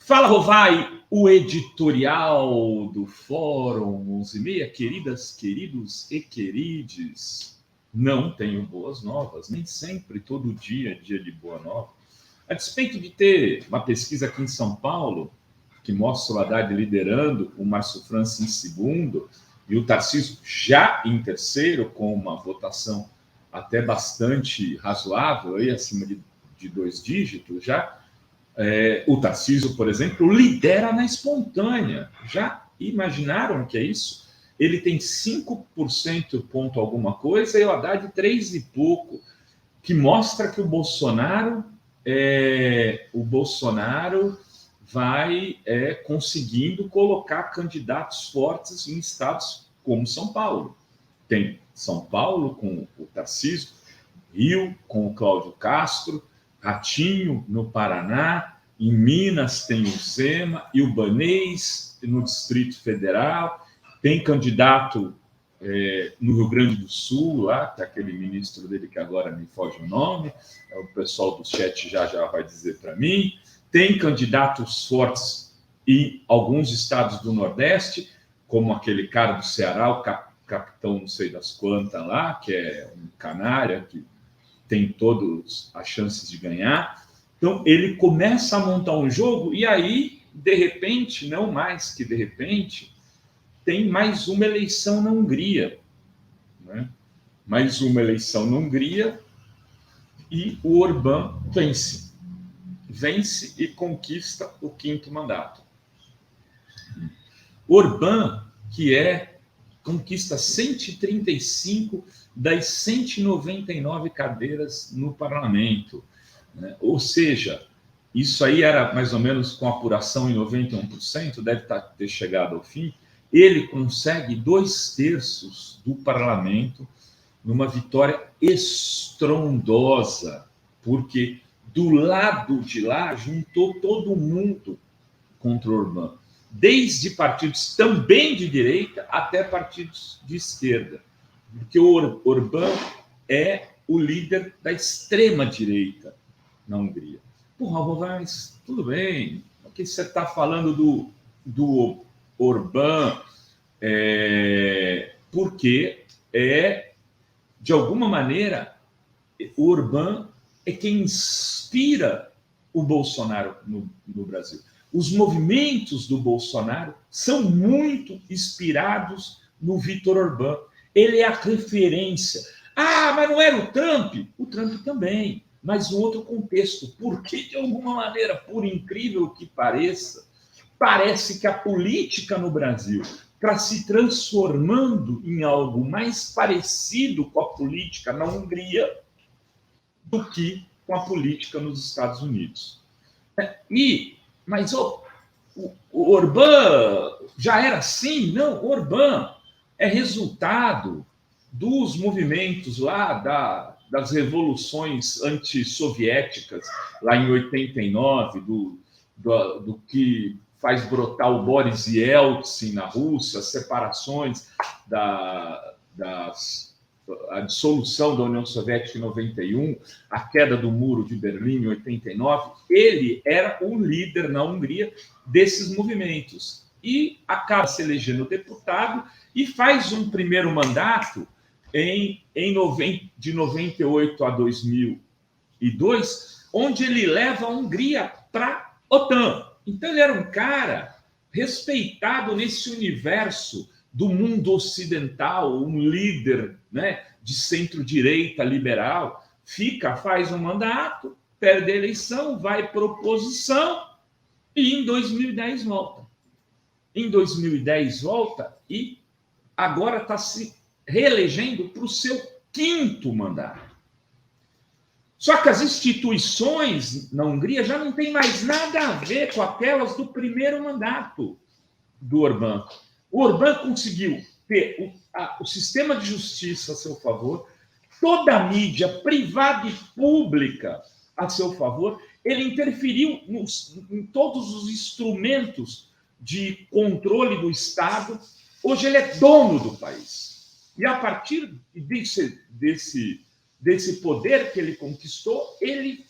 Fala, Rovai, o editorial do Fórum 11:30. Queridas, queridos e querides, não tenho boas novas, nem sempre, todo dia é dia de boa nova. A despeito de ter uma pesquisa aqui em São Paulo, que mostra o Haddad liderando, o Márcio França em segundo, e o Tarcísio já em terceiro, com uma votação até bastante razoável, aí, acima de 2 dígitos já. O Tarcísio, por exemplo, lidera na espontânea. Já imaginaram que é isso? Ele tem 5% ponto alguma coisa e o Haddad 3 e pouco, que mostra que o Bolsonaro vai conseguindo colocar candidatos fortes em estados como São Paulo. Tem São Paulo com o Tarcísio, Rio com o Cláudio Castro, Ratinho no Paraná, em Minas tem o Zema e o Banês no Distrito Federal, tem candidato no Rio Grande do Sul, lá, que é aquele ministro dele que agora me foge o nome, o pessoal do chat já vai dizer para mim, tem candidatos fortes em alguns estados do Nordeste, como aquele cara do Ceará, o capitão não sei das quantas lá, que é um canária, que tem todas as chances de ganhar. Então, ele começa a montar um jogo e aí, de repente, não mais que de repente, tem mais uma eleição na Hungria. Né? Mais uma eleição na Hungria e o Orbán vence. Vence e conquista o 5º mandato. Orbán, que conquista 135 das 199 cadeiras no parlamento. Né? Ou seja, isso aí era mais ou menos com apuração em 91%, deve ter chegado ao fim. Ele consegue 2/3 do parlamento numa vitória estrondosa, porque do lado de lá juntou todo mundo contra o Orbán, desde partidos também de direita até partidos de esquerda, porque o Orbán é o líder da extrema-direita na Hungria. Porra, mas tudo bem, o que você está falando do Orbán? Porque de alguma maneira, o Orbán é quem inspira o Bolsonaro no Brasil. Os movimentos do Bolsonaro são muito inspirados no Viktor Orbán. Ele é a referência. Ah, mas não era o Trump? O Trump também, mas em outro contexto. Porque, de alguma maneira, por incrível que pareça, parece que a política no Brasil está se transformando em algo mais parecido com a política na Hungria do que com a política nos Estados Unidos. Mas o Orbán já era assim? Não, o Orbán é resultado dos movimentos lá das revoluções antissoviéticas, lá em 89, do que faz brotar o Boris Yeltsin na Rússia, as separações, a dissolução da União Soviética em 91, a queda do Muro de Berlim em 89, ele era o líder na Hungria desses movimentos. E acaba se elegendo deputado e faz um primeiro mandato de 98 a 2002, onde ele leva a Hungria para a OTAN. Então, ele era um cara respeitado nesse universo do mundo ocidental, um líder, né, de centro-direita liberal, faz um mandato, perde a eleição, vai para oposição e em 2010 volta. Em 2010 volta e agora está se reelegendo para o seu 5º mandato. Só que as instituições na Hungria já não têm mais nada a ver com aquelas do primeiro mandato do Orbán. O Orbán conseguiu ter o sistema de justiça a seu favor, toda a mídia privada e pública a seu favor. Ele interferiu em todos os instrumentos de controle do Estado. Hoje ele é dono do país. E a partir desse poder que ele conquistou, ele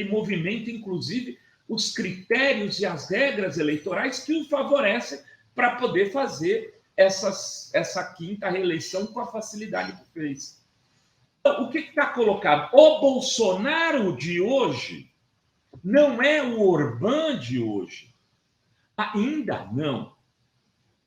movimenta, inclusive, os critérios e as regras eleitorais que o favorecem para poder fazer essa quinta reeleição com a facilidade que fez. Então, o que está colocado? O Bolsonaro de hoje não é o Orbán de hoje. Ainda não.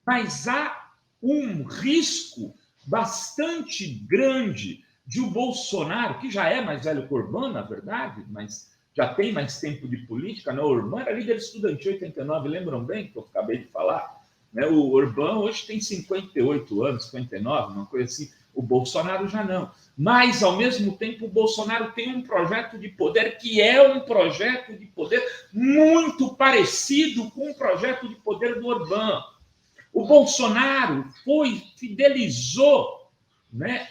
Mas há um risco bastante grande de o Bolsonaro, que já é mais velho que o Orbán, na verdade, mas já tem mais tempo de política, né? O Orbán era líder estudantil em 89, lembram bem que eu acabei de falar? Né? O Orbán hoje tem 58 anos, 59, uma coisa assim. O Bolsonaro já não. Mas, ao mesmo tempo, o Bolsonaro tem um projeto de poder que é um projeto de poder muito parecido com o projeto de poder do Orbán. O Bolsonaro fidelizou, né,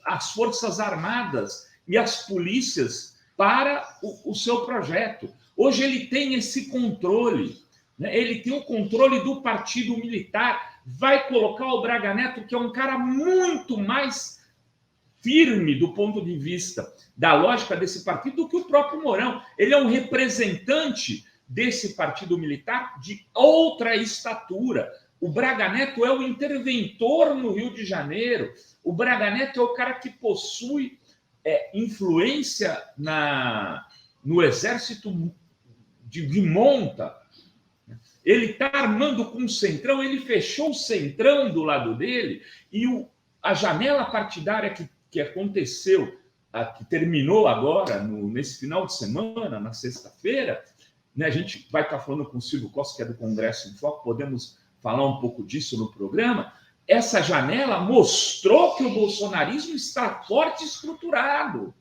as Forças Armadas e as polícias para o seu projeto. Hoje ele tem esse controle, né? Ele tem o controle do partido militar, vai colocar o Braga Neto, que é um cara muito mais firme do ponto de vista da lógica desse partido do que o próprio Mourão. Ele é um representante desse partido militar de outra estatura. O Braga Neto é o interventor no Rio de Janeiro. O Braga Neto é o cara que possui influência no exército de monta. Ele está armando com o Centrão, ele fechou o Centrão do lado dele, e a janela partidária que aconteceu, que terminou agora, nesse final de semana, na sexta-feira, né, a gente vai estar falando com o Silvio Costa, que é do Congresso em Foco, podemos falar um pouco disso no programa. Essa janela mostrou que o bolsonarismo está forte e estruturado.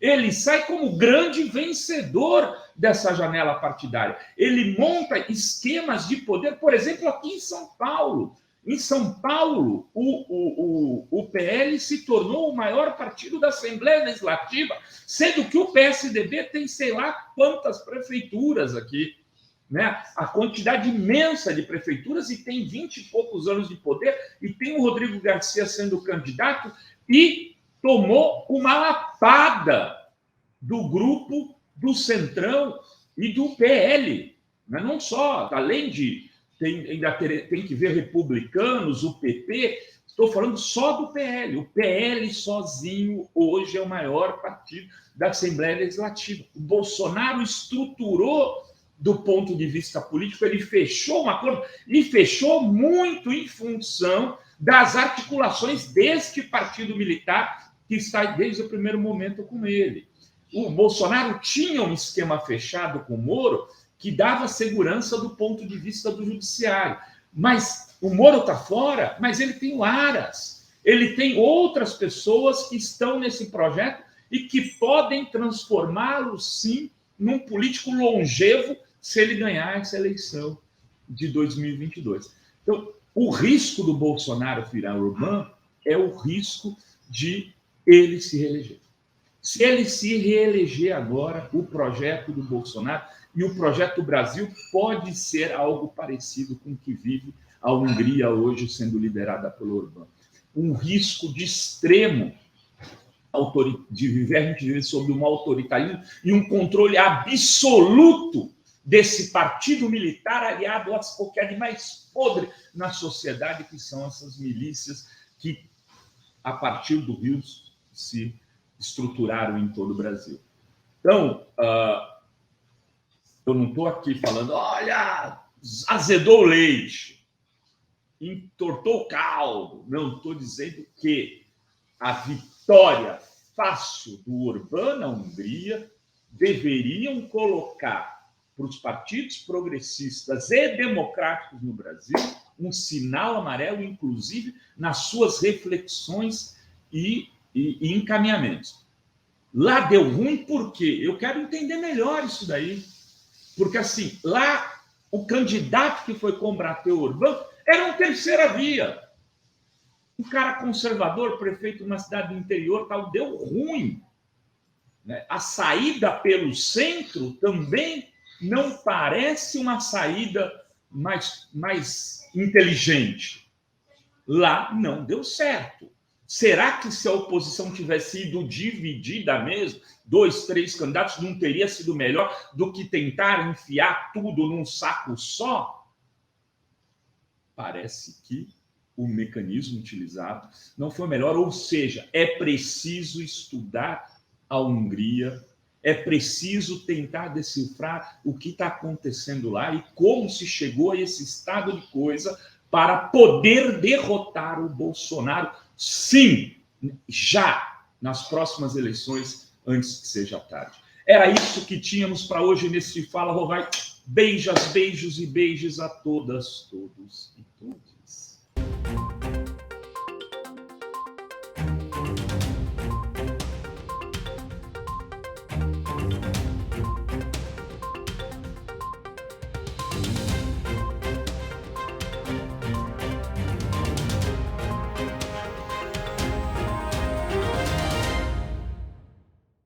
Ele sai como grande vencedor dessa janela partidária. Ele monta esquemas de poder, por exemplo, aqui em São Paulo. Em São Paulo, o PL se tornou o maior partido da Assembleia Legislativa, sendo que o PSDB tem sei lá quantas prefeituras aqui, né? A quantidade imensa de prefeituras, e tem 20 e poucos anos de poder, e tem o Rodrigo Garcia sendo candidato, e tomou uma lapada do grupo do Centrão e do PL. Mas não só, além de ainda tem que ver republicanos, o PP, estou falando só do PL. O PL sozinho hoje é o maior partido da Assembleia Legislativa. O Bolsonaro estruturou do ponto de vista político, ele fechou um acordo, e fechou muito em função das articulações deste partido militar que está desde o primeiro momento com ele. O Bolsonaro tinha um esquema fechado com o Moro que dava segurança do ponto de vista do judiciário. Mas o Moro está fora, mas ele tem o Aras. Ele tem outras pessoas que estão nesse projeto e que podem transformá-lo, sim, num político longevo se ele ganhar essa eleição de 2022. Então, o risco do Bolsonaro virar Orbán é o risco de ele se reeleger. Se ele se reeleger agora, o projeto do Bolsonaro e o projeto Brasil pode ser algo parecido com o que vive a Hungria hoje, sendo liderada pelo Orbán. Um risco de extremo de viver, a gente vive sob um autoritarismo e um controle absoluto desse partido militar aliado a qualquer de mais podre na sociedade, que são essas milícias que, a partir do Rio, se estruturaram em todo o Brasil. Então, eu não estou aqui falando, olha, azedou o leite, entortou o caldo. Não, estou dizendo que a vitória fácil do Orbán na Hungria deveriam colocar para os partidos progressistas e democráticos no Brasil um sinal amarelo, inclusive nas suas reflexões e encaminhamentos. Lá deu ruim por quê? Eu quero entender melhor isso daí. Porque, assim, lá o candidato que foi combater o Orbán era uma terceira via. Um cara conservador, prefeito de uma cidade do interior, tal, deu ruim. Né? A saída pelo centro também não parece uma saída mais inteligente. Lá não deu certo. Será que se a oposição tivesse sido dividida mesmo, 2, 3 candidatos, não teria sido melhor do que tentar enfiar tudo num saco só? Parece que o mecanismo utilizado não foi melhor, ou seja, é preciso estudar a Hungria, é preciso tentar decifrar o que está acontecendo lá e como se chegou a esse estado de coisa para poder derrotar o Bolsonaro, sim, já nas próximas eleições, antes que seja tarde. Era isso que tínhamos para hoje nesse Fala Rovai. Beijos e beijos a todas, todos e todos.